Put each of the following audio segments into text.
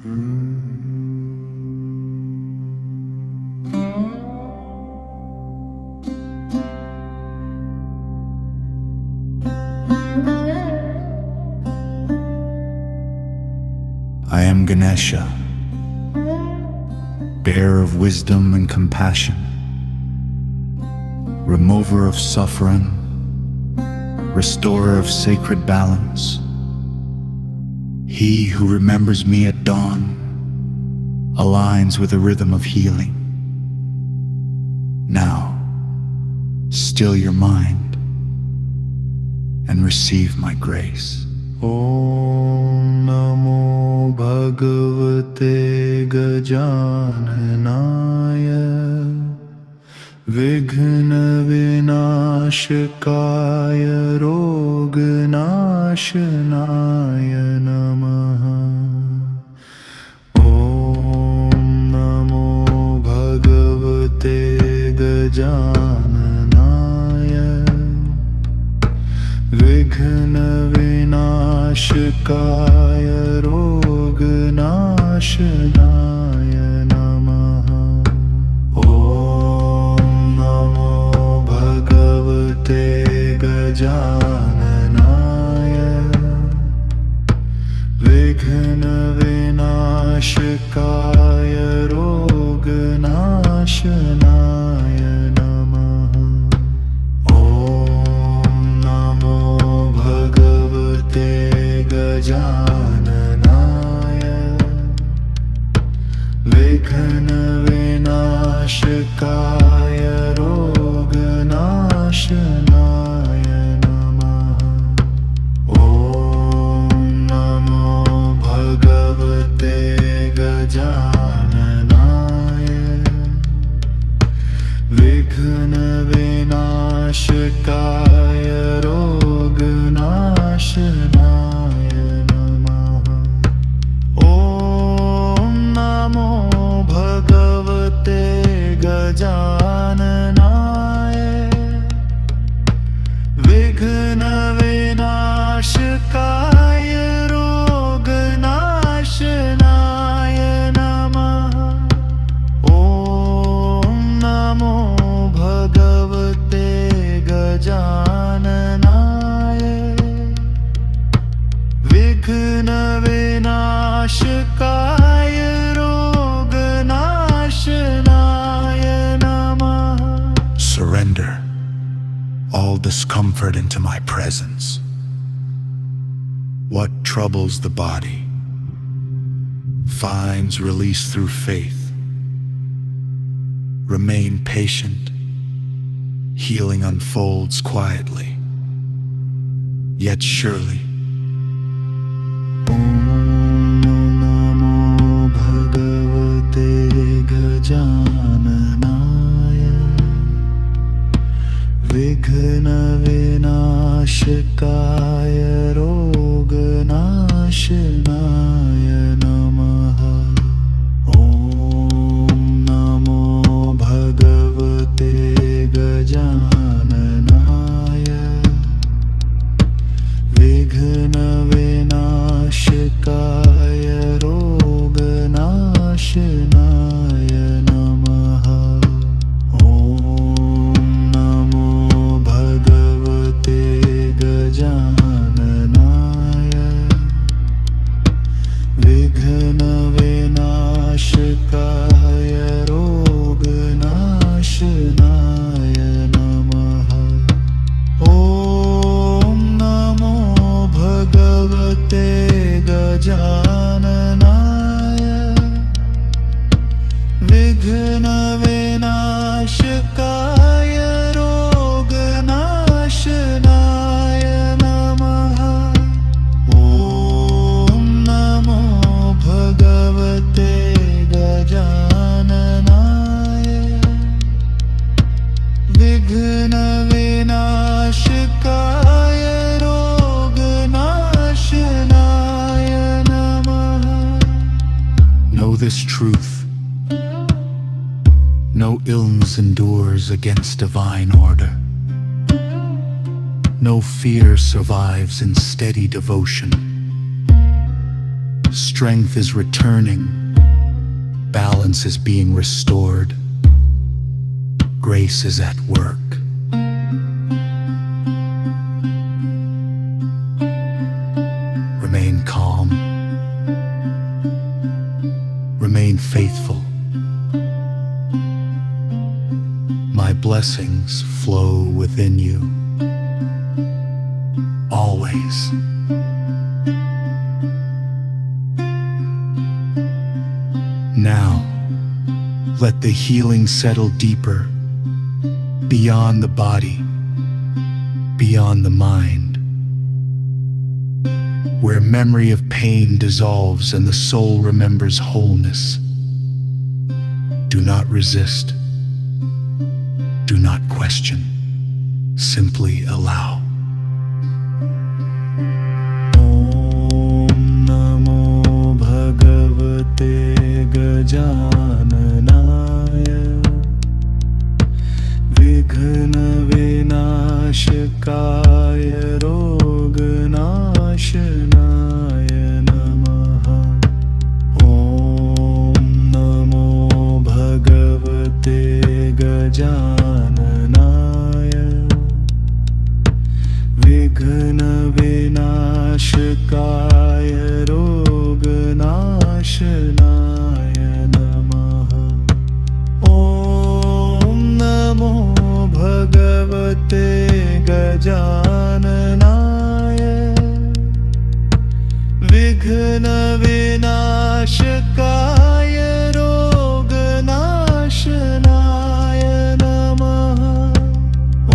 I am Ganesha, bearer of wisdom and compassion, remover of suffering, restorer of sacred balance. He who remembers me at dawn aligns with a rhythm of healing. Now, still your mind and receive my grace. Om Namo Bhagavate Gajananaya Vighna Vinashakaya Roganashanaya Namaha. Om Namo Bhagavate Gajananaya Vighna Vinashakaya Roganashanaya Namaha. Om Namo Bhagavate Gajananaya Vighna Vinashakaya Roganashanaya Namaha. Om Namo Bhagavate Gajananaya Vighna Vinashakaya Roganashanaya Namaha. Om Namo Bhagavate Gajananaya Vighna Vinashakaya Roganashanaya Namaha. Om Namo Bhagavate Gajananaya Vighna Vinashakaya Roganashanaya Namaha. Om Namo Bhagavate Gajananaya Vighna Vinashakaya Roganashanaya Namaha. Surrender all discomfort into my presence. What troubles the body finds release through faith. Remain patient. Healing unfolds quietly, yet surely. Om Namo Bhagavate Gajananaya Vighna Vinashakaya Roganashanaya Namaha. Om Namo Bhagavate Gajananaya Vighna Vinashakaya Roganashanaya Namaha. Om Namo Bhagavate Gajananaya Vighna Vinashakaya Roganashanaya Namaha. Om Namo Bhagavate Gajananaya Vighna Vinashakaya Roganashanaya Namaha. Om Namo Bhagavate Gajananaya Vighna Vinashakaya Roganashanaya Namaha. Know this truth. No illness endures against divine order. No fear survives in steady devotion. Strength is returning. Balance is being restored. Grace is at work. Remain calm. Remain faithful. My blessings flow within you. Always. Now, let the healing settle deeper, beyond the body, beyond the mind, where memory of pain dissolves and the soul remembers wholeness. Do not resist. Do not question. Simply allow. Om Namo Bhagavate Gajananaya Vighna Vinashakaya Roganashanaya Namaha. Om Namo Bhagavate Gajananaya Vighna Vinashakaya Roganashanaya Namaha. Om Namo Bhagavate Gajananaya Vighna Vinashakaya Roganashanaya Namaha.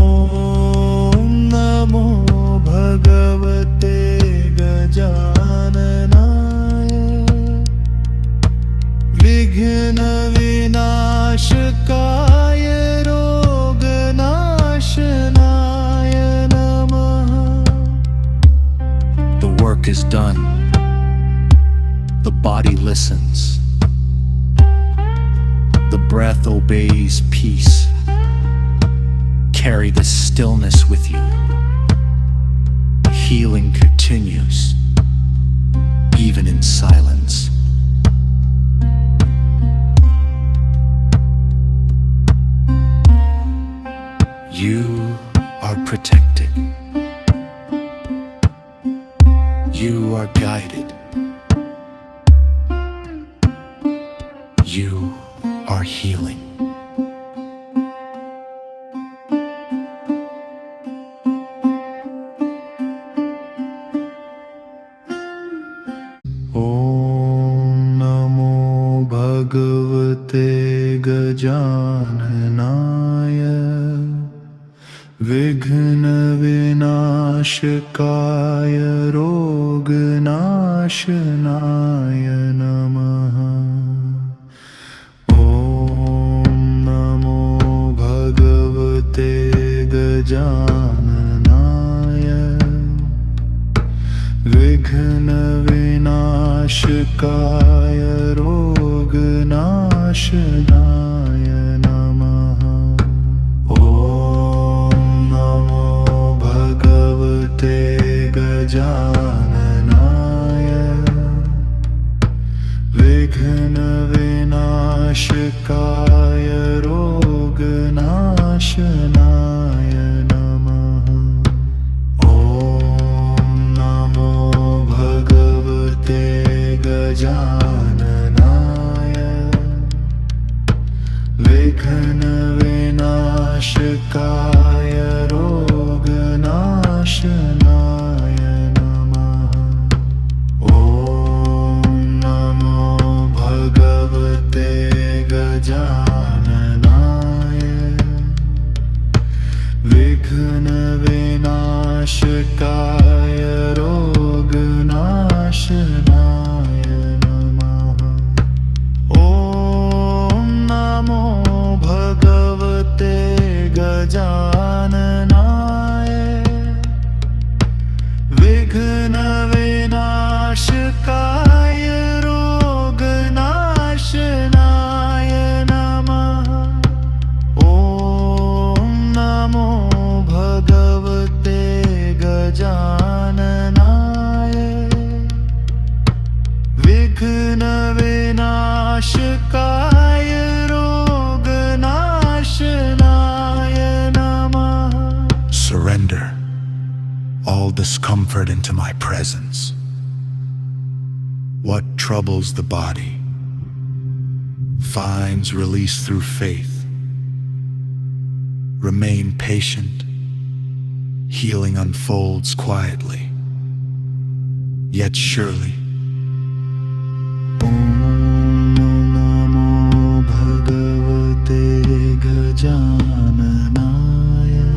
Om Namo Bhagavate Gajananaya Vighna Vinashakaya Roganashanaya Namaha. The work is done. The body listens. The breath obeys peace. Carry the stillness with you. Healing continues, even in silence. You are protected. You are guided. You are healing. Om Namo Bhagavate Gajananaya Vighna Vinashakaya Roganashanaya Namaha. Om Namo Bhagavate Gajananaya Vighna Vinashakaya Roganashanaya Namaha. Om Namo Bhagavate Gajananaya Vighna Vinashakaya Roganashanaya Namaha. Om Namo Bhagavate Gajananaya Vighna Vinashakaya Roganashanaya Namaha. Om Namo Bhagavate Gajananaya Vighna Vinashakaya Roganashanaya Namaha. विघ्न विनाशकाय रोगनाशनाय नमः. Surrender all discomfort into my presence. What troubles the body finds release through faith. Remain patient. Healing unfolds quietly, yet surely. Om Namo Bhagavate Gajananaya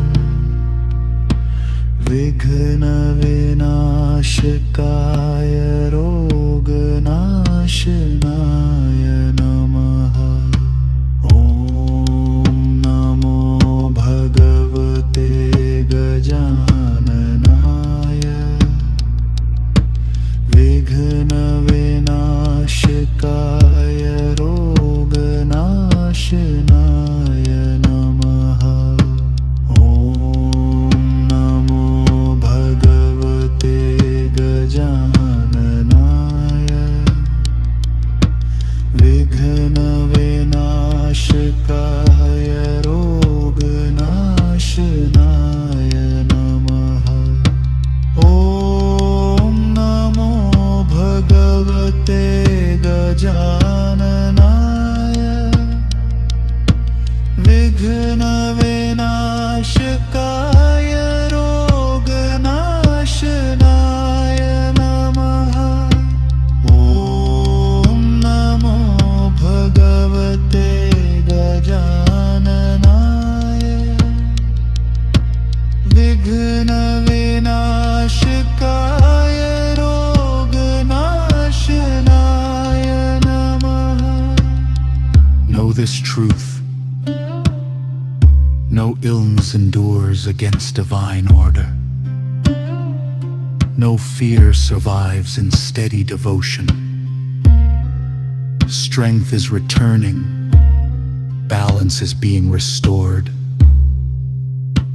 Vighna Vinashakaya Roganashanaya Namaha. Om Namo Bhagavate Gajananaya Vighna Vinashakaya Roganashanaya Namaha. Om Namo Bhagavate Gajananaya Vighna Vinashakaya Roganashanaya Namaha. Om Namo Bhagavate Gajananaya Vighna Vinashakaya Roganashanaya Namaha. Om Namo Bhagavate Gajananaya Vighna Vinashakaya Roganashanaya Namaha. Know this truth. No illness endures against divine order. No fear survives in steady devotion. Strength is returning. Balance is being restored.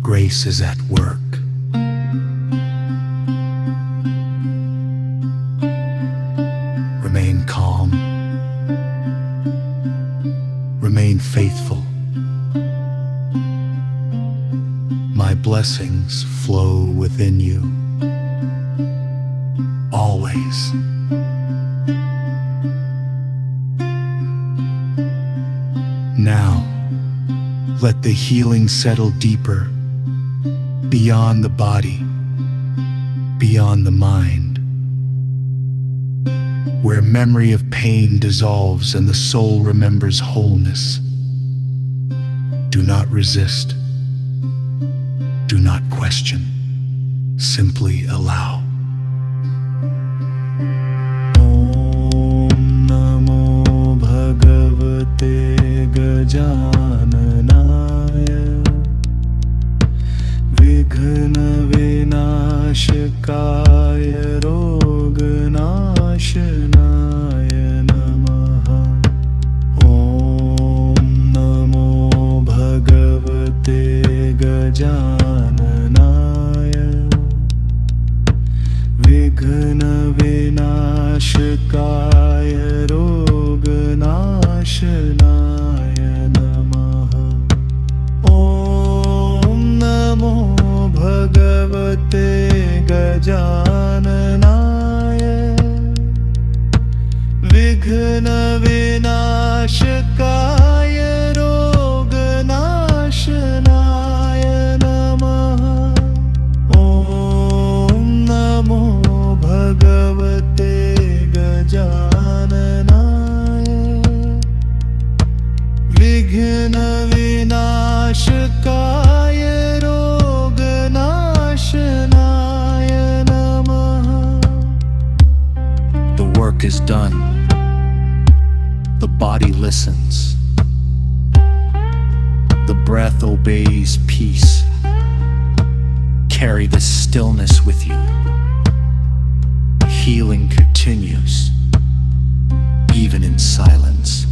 Grace is at work. Remain calm. Remain faithful. My blessings flow within you. Always. Now, let the healing settle deeper, beyond the body, beyond the mind, where memory of pain dissolves and the soul remembers wholeness. Do not resist. Do not question. Simply allow. Om Namo Bhagavate Gajananaya Vighna Vinashakaya Roganashanaya Namaha. Om Namo Bhagavate Gajananaya Vighna Vinashakaya Roganashanaya Namaha. Om Namo Bhagavate Gajananaya Vighna Vinashakaya Roganashanaya Namaha. Om Namo Bhagavate Gajananaya Vighna Vinashakaya Roganashanaya Namaha. The work is done. The body listens. The breath obeys peace. Carry this stillness with you. Healing continues, even in silence.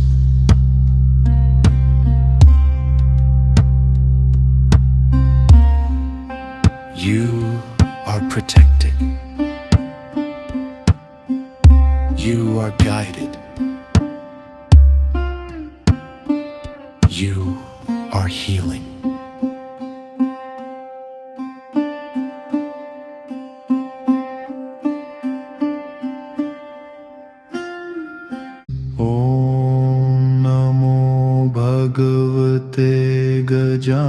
You are protected. You are guided. You are healing. Om Namo Bhagavate Gajananaya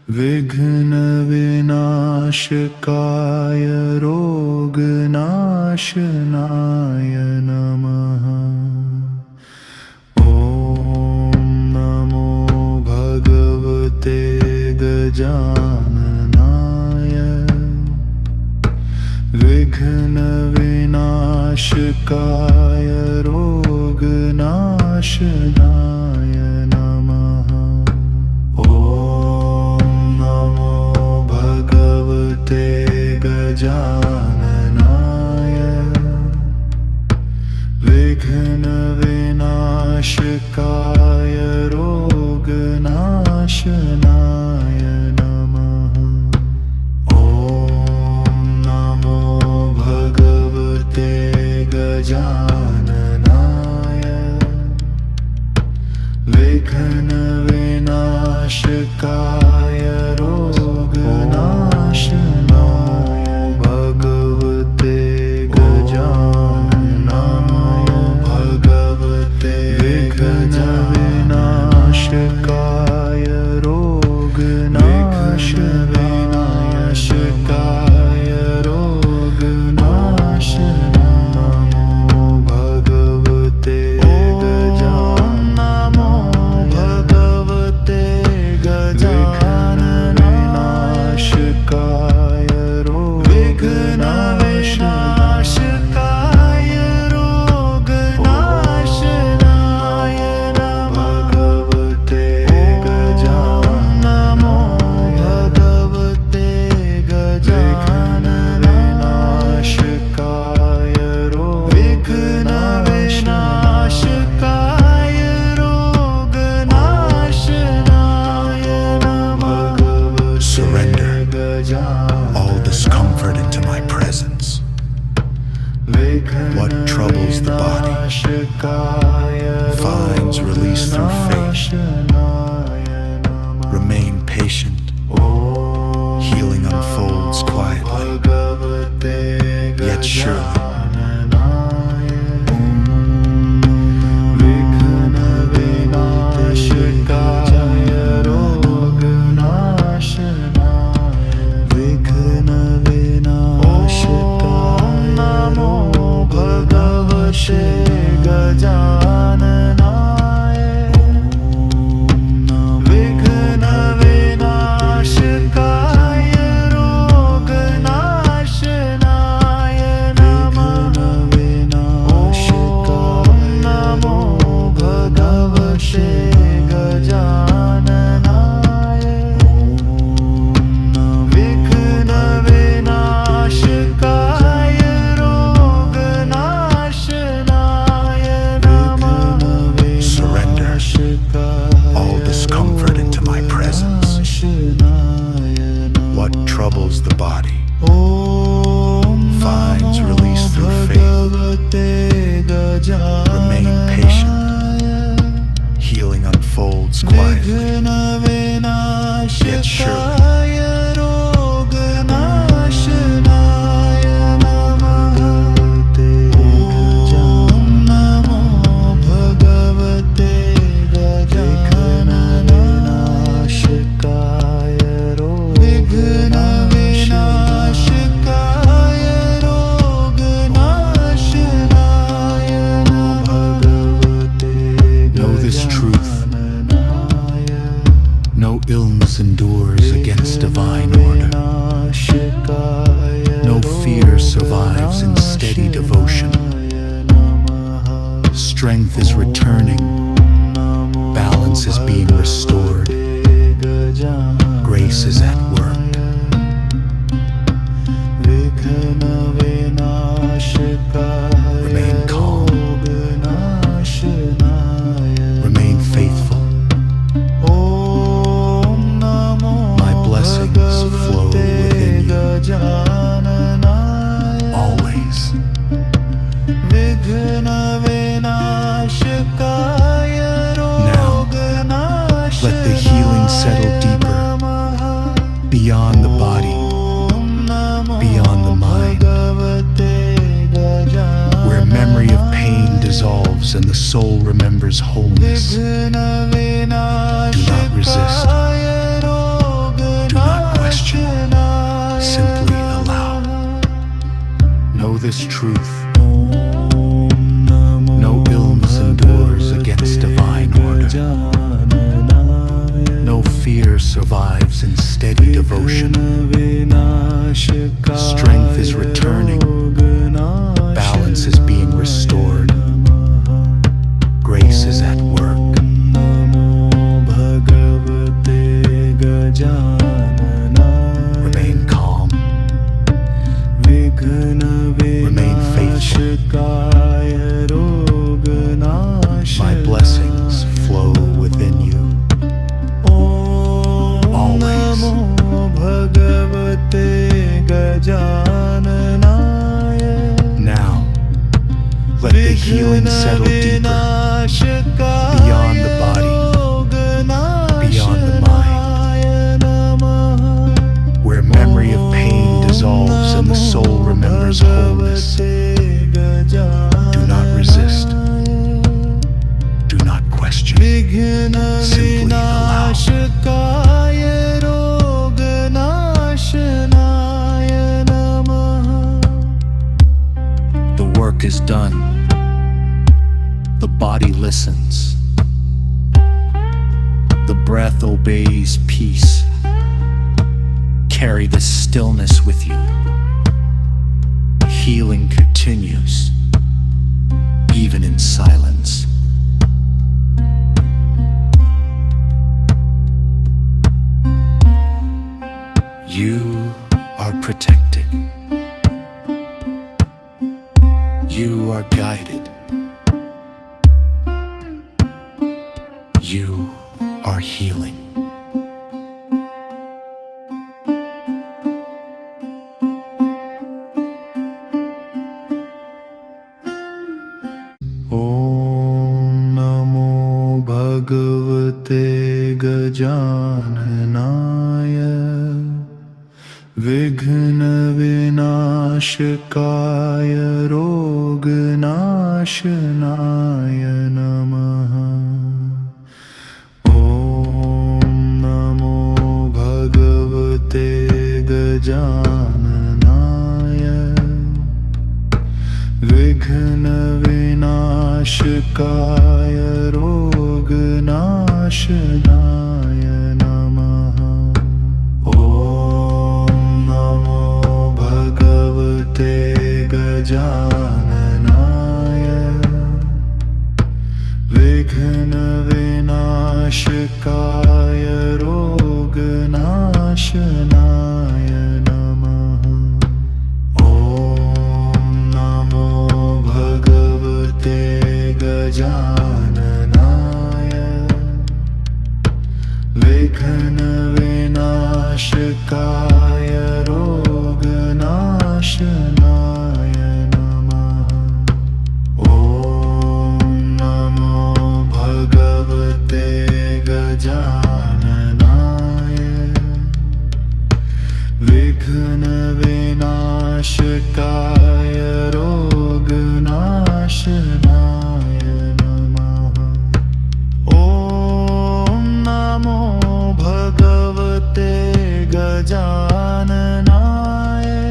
Vighna Vinashakaya Roganashanaya Namaha. Om Namo Bhagavate Gajananaya Vighna Vinashakaya Roganashanaya Namaha. Om Namo Bhagavate Gajananaya Vighna Vinashakaya Roganashanaya Namaha. Om Namo Bhagavate Gajananaya Vighna Vinashakaya Roganashanaya Bhagavate Gajananaya Bhagavate Vighna Vinashakaya Roganashanaya Shakaya Roganashanaya Bhagavate Gajananaya Bhagavate Gajananaya Shakaya Roganashanaya Bhagavate Surrender all discomfort into my presence. What troubles the body finds release through faith. Remain patient. Healing unfolds quietly, yet surely. Troubles the body finds release through faith. Remain patient. Healing unfolds quietly, yet surely. No illness endures against divine order. No fear survives in steady devotion. Strength is returning. Balance is being restored. Grace is at work. Remain calm. Remain faithful. My blessings flow within you. remembers wholeness. Do not resist. Do not question. Simply allow. Know this truth. No illness endures against divine order. No fear survives in steady devotion. Strength is returning. Balance is being restored. Grace is at work. Remain calm. Remain faithful. My blessings flow within you. Always. Now, let the healing settle deeper, beyond the body, beyond the mind, where memory of pain dissolves and the soul remembers wholeness. Do not resist. Do not question. Simply allow. The work is done. The body listens. The breath obeys peace. Carry this stillness with you. Healing continues, even in silence. You are protected. You are guided. You are healing. Om Namo Bhagavate Gajananaya Vighna Vinashakaya Roganashanaya Namaha. Om Namo Bhagavate Gajananaya Vighna Vinashakaya Roganashanaya Namaha. Gajananaya Vighna Vinashakaya Roganashanaya Namaha. Om Namo Bhagavate Gajananaya Vighna Vinashakaya Roganashanaya Namaha. Om Namo Bhagavate Gajananaya Vighna Vinashakaya Roganashanaya Namaha. Om Namo Bhagavate Gajananaya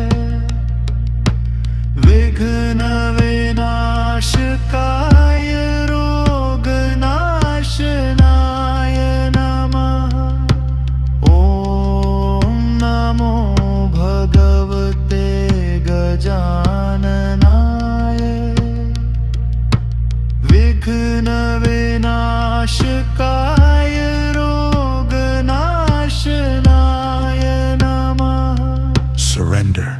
Vighna Vinashakaya Roganashanaya Namaha. Om Namo Bhagavate Gajananaya Vighna Vinashakaya Roganashanaya Namaha. Surrender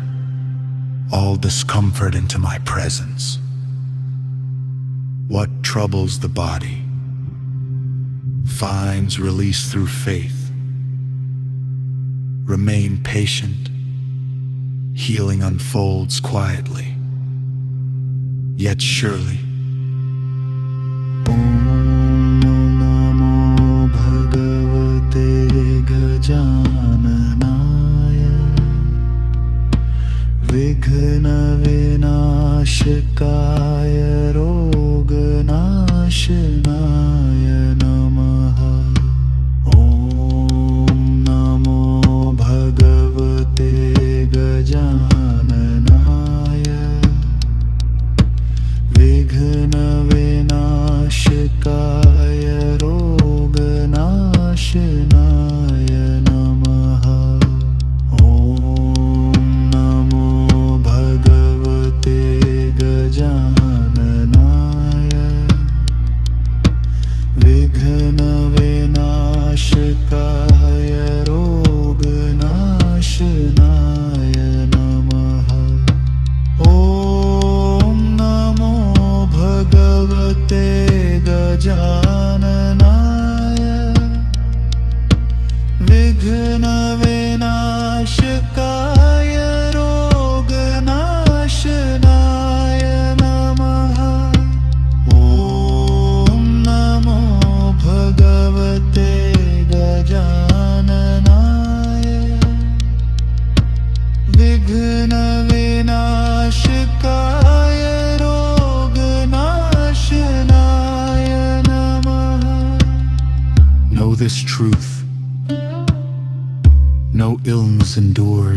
all discomfort into my presence. What troubles the body finds release through faith. Remain patient. Healing unfolds quietly, yet surely. Om Namo Bhagavate Gajananaya Vighna Vinashakaya Roganashanaya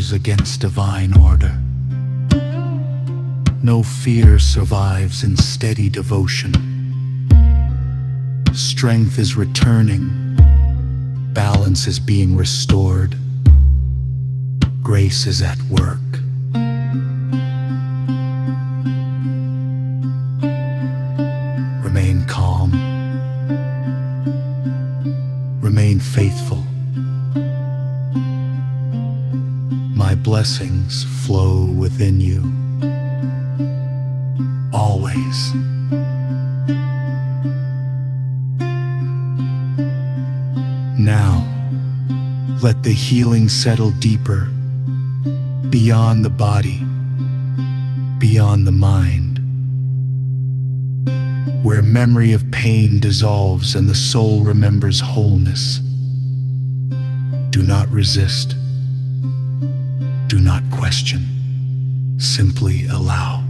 wars against divine order. No fear survives in steady devotion. Strength is returning, balance is being restored, grace is at work. Remain calm, remain faithful. My blessings flow within you, always. Now, let the healing settle deeper, beyond the body, beyond the mind, where memory of pain dissolves and the soul remembers wholeness. Do not resist. Do not question. Simply allow.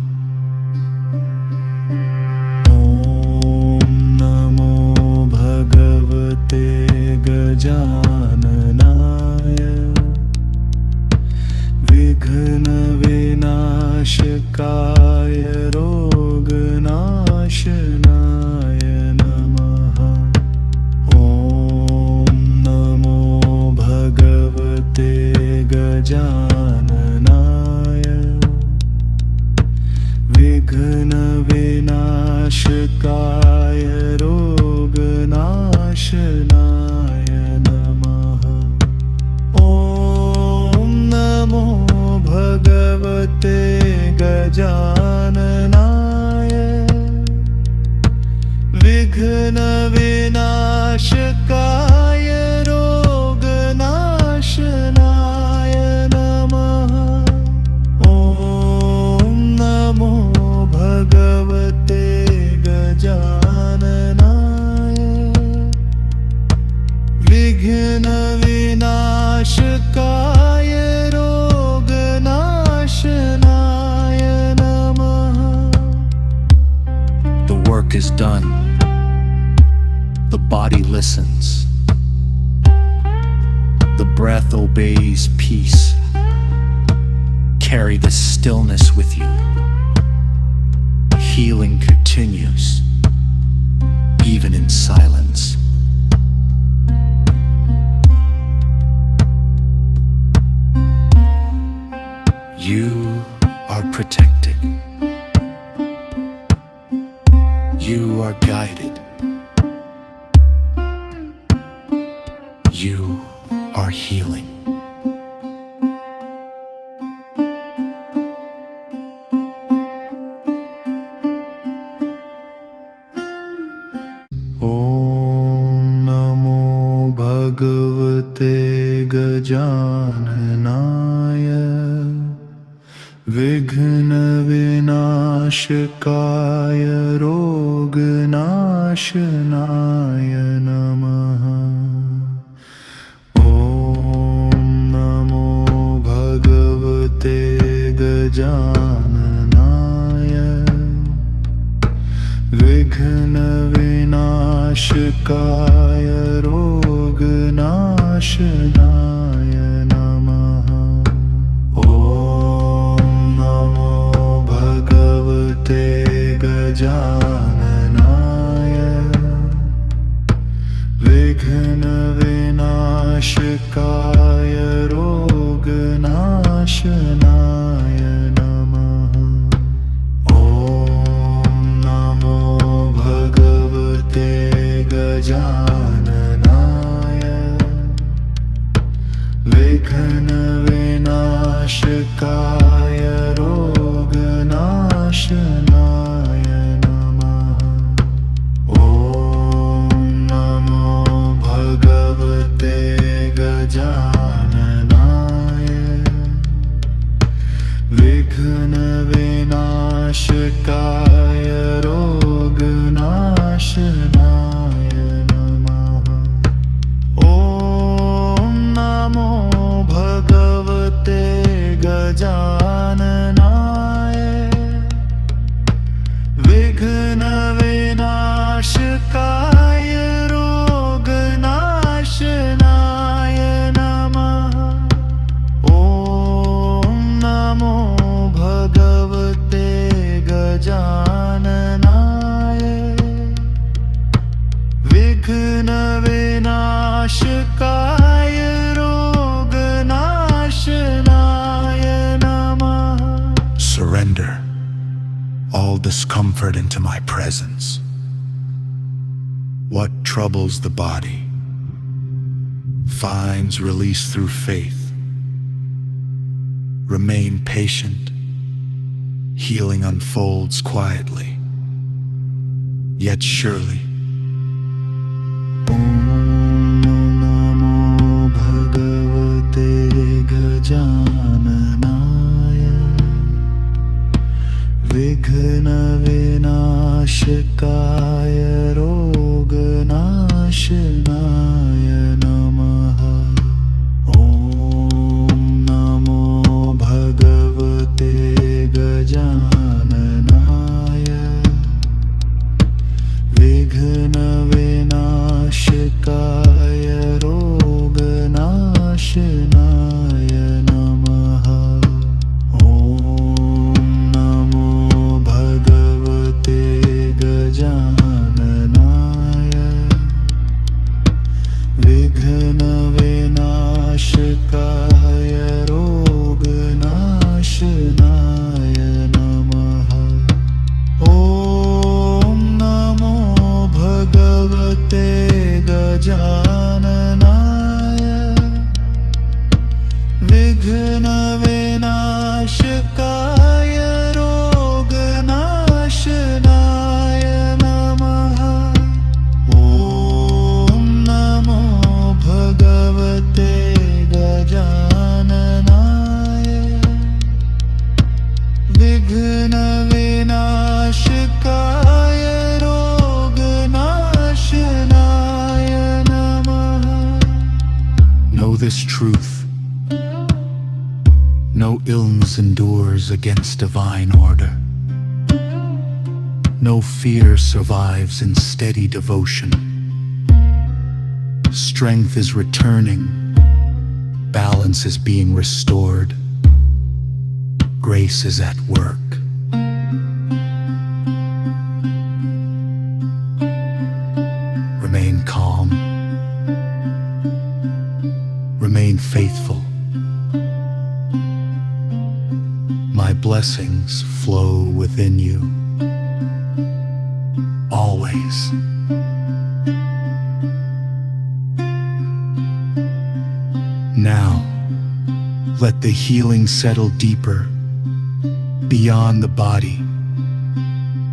Om Namo Bhagavate Gajananaya Vighna Vinashakaya Roganashanaya Namaha. Om Namo Bhagavate Gajananaya Vighna Vinashakaya Roganashanaya Namaha. Om Namo Bhagavate Gajananaya Vighna Vinashakaya Roganashanaya Namaha. Om Namo Bhagavate Gajananaya Vighna Vinashakaya Roganashanaya Namaha. The work is done. The body listens. The breath obeys peace. Carry the stillness with you. Healing continues, even in silence. You are protected. You are guided. You are healing. Om Namo Bhagavate Gajananaya Vighna Vinashakaya Roganashanaya Namaha. Om Namo Bhagavate Gajananaya Vighna Vinashakaya Roganashanaya Namaha. Om Namo Bhagavate Gajananaya Vighna Vinashakaya Roganashanaya Namaha. Om Namo Bhagavate Gajananaya all discomfort into my presence. What troubles the body finds release through faith. Remain patient. Healing unfolds quietly, yet surely. Namo Bhagavate Gajananaya Vighna Vinashakaya Roganashanaya Namaha. Om Namo Bhagavate Gajananaya Vighna Vinashakaya Roganashanaya Namaha. Om Namo Bhagavate Gajananaya Vighna Vinashakaya Roganashanaya Namaha. Om Namo Bhagavate Gajananaya Vighna Vinashakaya Roganashanaya Namaha. Om Namo Bhagavate Gajananaya Vighna Vinashakaya Roganashanaya Namaha. Know this truth. No illness endures against divine order. No fear survives in steady devotion. Strength is returning. Balance is being restored. Grace is at work. Remain calm. Remain faithful. My blessings flow within you. Always. Now, let the healing settle deeper, beyond the body,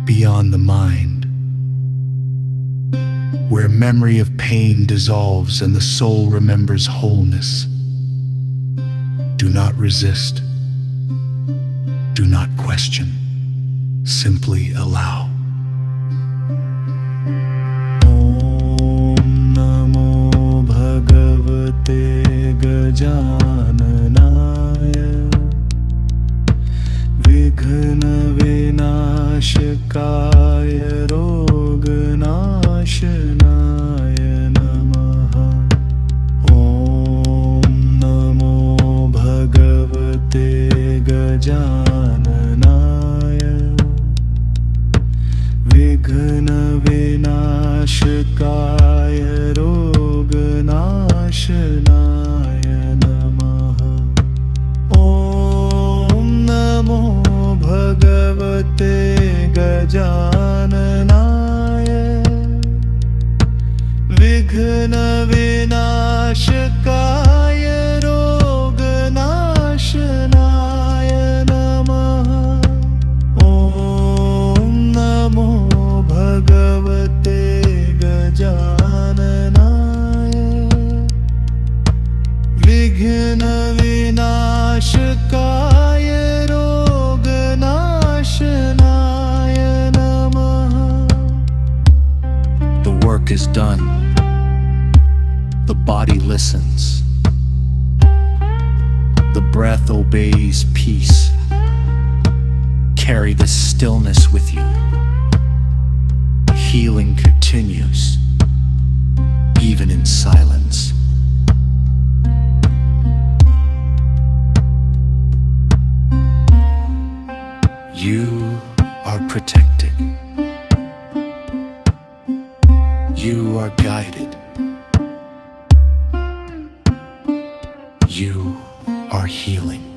beyond the mind, where memory of pain dissolves and the soul remembers wholeness. Do not resist. Do not question. Simply allow. Om Namo Bhagavate Gajananaya Vighna Vinashakaya Roganashanaya Namaha. Om Namo Bhagavate Gajananaya Vighna Vinashakaya Roganashanaya Namaha. Om Namo Bhagavate Gajananaya Vighna Vinashakaya Roganashanaya Namaha. Om Namo Bhagavate Gajananaya Vighna Vinashakaya Roganashanaya Namaha. The work is done. The body listens. The breath obeys peace. Carry the stillness with you. Healing continues, even in silence. You are protected. You are guided. You are healing.